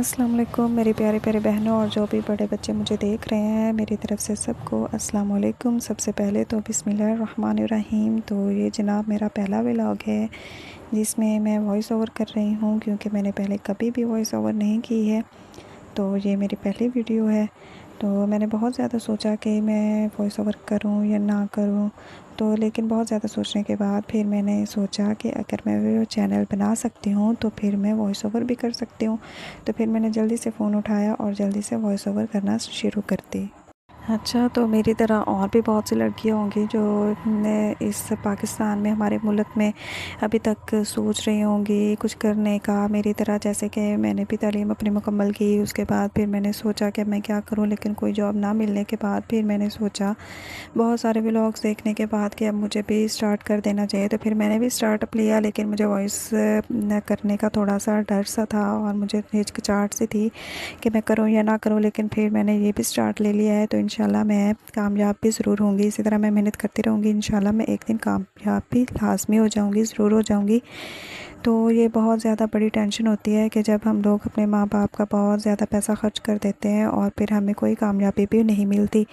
अस्सलाम वालेकुम मेरी प्यारे प्यारे बहनों और जो भी बड़े बच्चे मुझे देख रहे हैं, मेरी तरफ़ से सबको अस्सलाम वालेकुम। सबसे पहले तो बिस्मिल्लाहिर्रहमानिर्रहीम। तो ये जनाब मेरा पहला व्लॉग है जिसमें मैं वॉइस ओवर कर रही हूँ, क्योंकि मैंने पहले कभी भी वॉइस ओवर नहीं की है। तो ये मेरी पहली वीडियो है। तो मैंने बहुत ज़्यादा सोचा कि मैं वॉइस ओवर करूं या ना करूं, तो लेकिन बहुत ज़्यादा सोचने के बाद फिर मैंने सोचा कि अगर मैं वो चैनल बना सकती हूं तो फिर मैं वॉइस ओवर भी कर सकती हूं। तो फिर मैंने जल्दी से फ़ोन उठाया और जल्दी से वॉइस ओवर करना शुरू कर दी। अच्छा, तो मेरी तरह और भी बहुत सी लड़कियां होंगी जो ने इस पाकिस्तान में, हमारे मुल्क में अभी तक सोच रही होंगी कुछ करने का, मेरी तरह। जैसे कि मैंने भी तालीम अपनी मुकम्मल की, उसके बाद फिर मैंने सोचा कि मैं क्या करूं, लेकिन कोई जॉब ना मिलने के बाद फिर मैंने सोचा बहुत सारे व्लॉग्स देखने के बाद कि अब मुझे भी स्टार्ट कर देना चाहिए। तो फिर मैंने भी स्टार्टअप लिया, लेकिन मुझे वॉइस करने का थोड़ा सा डर सा था और मुझे हिचकिचाहट सी थी कि मैं करूं या ना करूं, लेकिन फिर मैंने ये भी स्टार्ट ले लिया है। तो इंशाल्लाह मैं कामयाब भी ज़रूर होंगी। इसी तरह मैं मेहनत करती रहूँगी, इंशाल्लाह मैं एक दिन कामयाब भी लाज़मी हो जाऊँगी, ज़रूर हो जाऊँगी। तो ये बहुत ज़्यादा बड़ी टेंशन होती है कि जब हम लोग अपने माँ बाप का बहुत ज़्यादा पैसा ख़र्च कर देते हैं और फिर हमें कोई कामयाबी भी नहीं मिलती।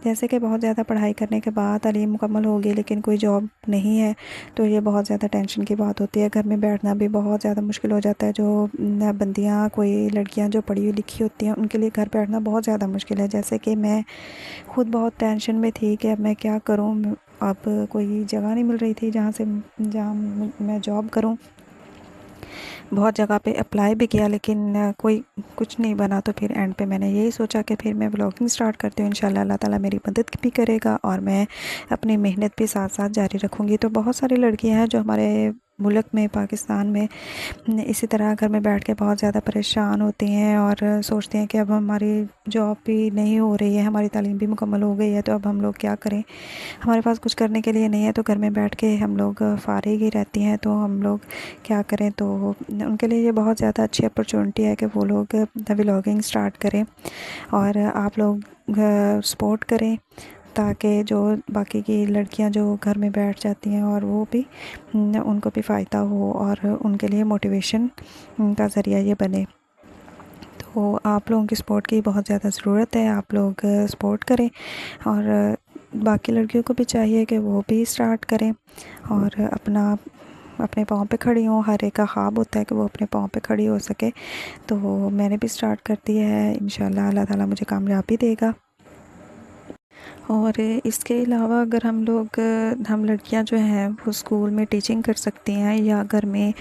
जैसे कि बहुत ज़्यादा पढ़ाई करने के बाद तालीम मुकम्मल हो गई, लेकिन कोई जॉब नहीं है, तो ये बहुत ज़्यादा टेंशन की बात होती है। घर में बैठना भी बहुत ज़्यादा मुश्किल हो जाता है। जो बंदियाँ, कोई लड़कियाँ जो पढ़ी लिखी होती हैं, उनके लिए घर बैठना बहुत ज़्यादा मुश्किल है। जैसे कि मैं खुद बहुत टेंशन में थी कि अब मैं क्या करूँ। अब कोई जगह नहीं मिल रही थी जहाँ मैं जॉब करूँ। बहुत जगह पे अप्लाई भी किया, लेकिन कोई कुछ नहीं बना। तो फिर एंड पे मैंने यही सोचा कि फिर मैं व्लॉगिंग स्टार्ट करती हूँ। इंशाल्लाह अल्लाह ताला मेरी मदद भी करेगा और मैं अपनी मेहनत भी साथ साथ जारी रखूँगी। तो बहुत सारी लड़कियां हैं जो हमारे मुल्क में, पाकिस्तान में इसी तरह घर में बैठ के बहुत ज़्यादा परेशान होती हैं और सोचती हैं कि अब हमारी जॉब भी नहीं हो रही है, हमारी तालीम भी मुकम्मल हो गई है, तो अब हम लोग क्या करें, हमारे पास कुछ करने के लिए नहीं है। तो घर में बैठ के हम लोग फ़ारिग ही रहती हैं, तो हम लोग क्या करें। तो उनके लिए ये बहुत ज़्यादा अच्छी अपॉर्चुनिटी है कि वो लोग व्लॉगिंग स्टार्ट करें और आप लोग सपोर्ट करें, ताकि जो बाकी की लड़कियां जो घर में बैठ जाती हैं और वो भी उनको भी फ़ायदा हो और उनके लिए मोटिवेशन का ज़रिया ये बने। तो आप लोगों की सपोर्ट की बहुत ज़्यादा ज़रूरत है। आप लोग सपोर्ट करें और बाकी लड़कियों को भी चाहिए कि वो भी स्टार्ट करें और अपने पाँव पे खड़ी हों। हर एक का ख्वाब होता है कि वो अपने पाँव पे खड़ी हो सके। तो मैंने भी स्टार्ट कर दिया है, इंशाल्लाह अल्लाह ताला मुझे कामयाबी देगा। और इसके अलावा अगर हम लड़कियां जो हैं वो स्कूल में टीचिंग कर सकती हैं या घर में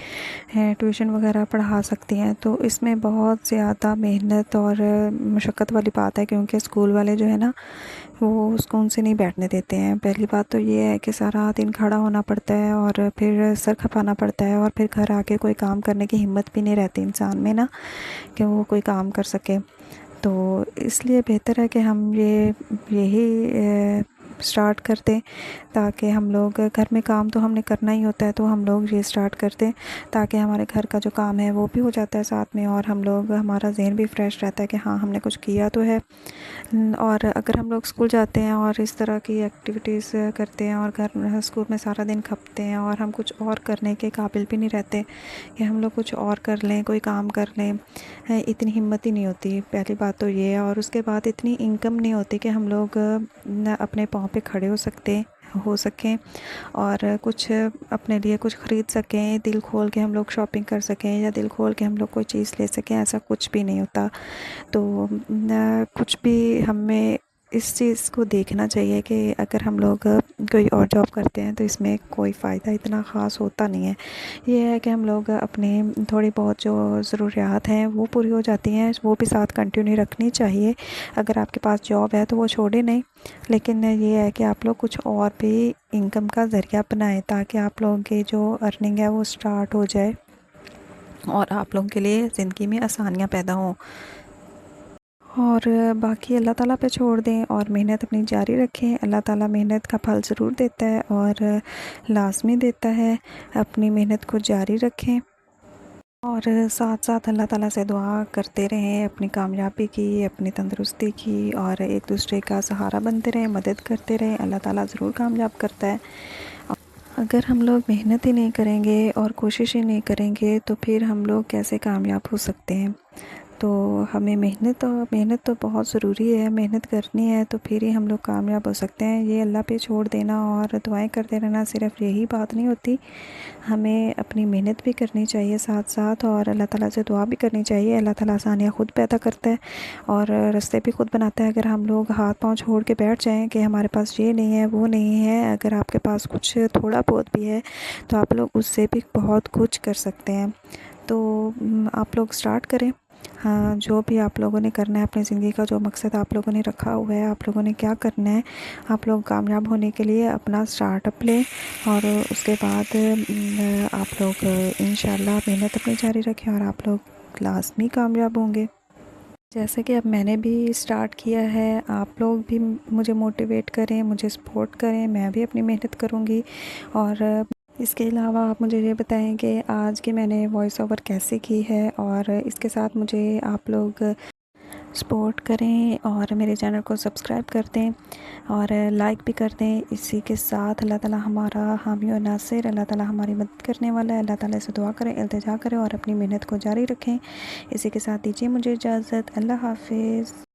ट्यूशन वगैरह पढ़ा सकती हैं, तो इसमें बहुत ज़्यादा मेहनत और मशक्क़त वाली बात है, क्योंकि स्कूल वाले जो है ना, वो सुकून से नहीं बैठने देते हैं। पहली बात तो ये है कि सारा दिन खड़ा होना पड़ता है और फिर सर खपाना पड़ता है और फिर घर आके कोई काम करने की हिम्मत भी नहीं रहती इंसान में ना, कि वो कोई काम कर सके। तो इसलिए बेहतर है कि हम यही स्टार्ट कर दें, ताकि हम लोग, घर में काम तो हमने करना ही होता है, तो हम लोग ये स्टार्ट कर दें ताकि हमारे घर का जो काम है वो भी हो जाता है साथ में, और हमारा ज़हन भी फ्रेश रहता है कि हाँ हमने कुछ किया तो है। और अगर हम लोग स्कूल जाते हैं और इस तरह की एक्टिविटीज़ करते हैं और घर स्कूल में सारा दिन खपते हैं और हम कुछ और करने के काबिल भी नहीं रहते कि हम लोग कुछ और कर लें, कोई काम कर लें, इतनी हिम्मत ही नहीं होती। पहली बात तो ये है, और उसके बाद इतनी इनकम नहीं होती कि हम लोग अपने पाँव पे खड़े हो सकें और कुछ अपने लिए कुछ ख़रीद सकें, दिल खोल के हम लोग शॉपिंग कर सकें या दिल खोल के हम लोग कोई चीज़ ले सकें। ऐसा कुछ भी नहीं होता। तो कुछ भी हमें इस चीज़ को देखना चाहिए कि अगर हम लोग कोई और जॉब करते हैं तो इसमें कोई फ़ायदा इतना ख़ास होता नहीं है। ये है कि हम लोग अपने थोड़ी बहुत जो ज़रूरियात हैं वो पूरी हो जाती हैं, वो भी साथ कंटिन्यू रखनी चाहिए। अगर आपके पास जॉब है तो वो छोड़े नहीं, लेकिन ये है कि आप लोग कुछ और भी इनकम का ज़रिया बनाएं, ताकि आप लोगों की जो अर्निंग है वो स्टार्ट हो जाए और आप लोगों के लिए ज़िंदगी में आसानियाँ पैदा हों। और बाकी अल्लाह ताला पे छोड़ दें और मेहनत अपनी जारी रखें। अल्लाह ताला मेहनत का फल ज़रूर देता है और लाज़मी देता है। अपनी मेहनत को जारी रखें और साथ साथ अल्लाह ताला से दुआ करते रहें अपनी कामयाबी की, अपनी तंदुरुस्ती की, और एक दूसरे का सहारा बनते रहें, मदद करते रहें। अल्लाह ताला ज़रूर कामयाब करता है। अगर हम लोग मेहनत ही नहीं करेंगे और कोशिश ही नहीं करेंगे तो फिर हम लोग कैसे कामयाब हो सकते हैं। तो हमें मेहनत तो बहुत ज़रूरी है, मेहनत करनी है तो फिर ही हम लोग कामयाब हो सकते हैं। ये अल्लाह पे छोड़ देना और दुआएं करते रहना सिर्फ यही बात नहीं होती, हमें अपनी मेहनत भी करनी चाहिए साथ साथ, और अल्लाह ताला से दुआ भी करनी चाहिए। अल्लाह ताला आसानियाँ खुद पैदा करता है और रास्ते भी खुद बनाता है। अगर हम लोग हाथ पाँव छोड़ के बैठ जाएं कि हमारे पास ये नहीं है वो नहीं है, अगर आपके पास कुछ थोड़ा बहुत भी है तो आप लोग उससे भी बहुत कुछ कर सकते हैं। तो आप लोग स्टार्ट करें। हाँ, जो भी आप लोगों ने करना है अपनी ज़िंदगी का, जो मकसद आप लोगों ने रखा हुआ है, आप लोगों ने क्या करना है, आप लोग कामयाब होने के लिए अपना स्टार्टअप लें और उसके बाद आप लोग इंशाल्लाह मेहनत अपनी जारी रखें और आप लोग लाज़मी कामयाब होंगे। जैसे कि अब मैंने भी स्टार्ट किया है, आप लोग भी मुझे मोटिवेट करें, मुझे सपोर्ट करें, मैं भी अपनी मेहनत करूँगी। और इसके अलावा आप मुझे ये बताएं कि आज की मैंने वॉइस ओवर कैसे की है, और इसके साथ मुझे आप लोग सपोर्ट करें और मेरे चैनल को सब्सक्राइब कर दें और लाइक भी कर दें। इसी के साथ अल्लाह ताला हमारा हामी और नासिर, अल्लाह ताला हमारी मदद करने वाला है। अल्लाह ताला से दुआ करें, इल्तिजा करें और अपनी मेहनत को जारी रखें। इसी के साथ दीजिए मुझे इजाज़त। अल्लाह हाफ़िज़।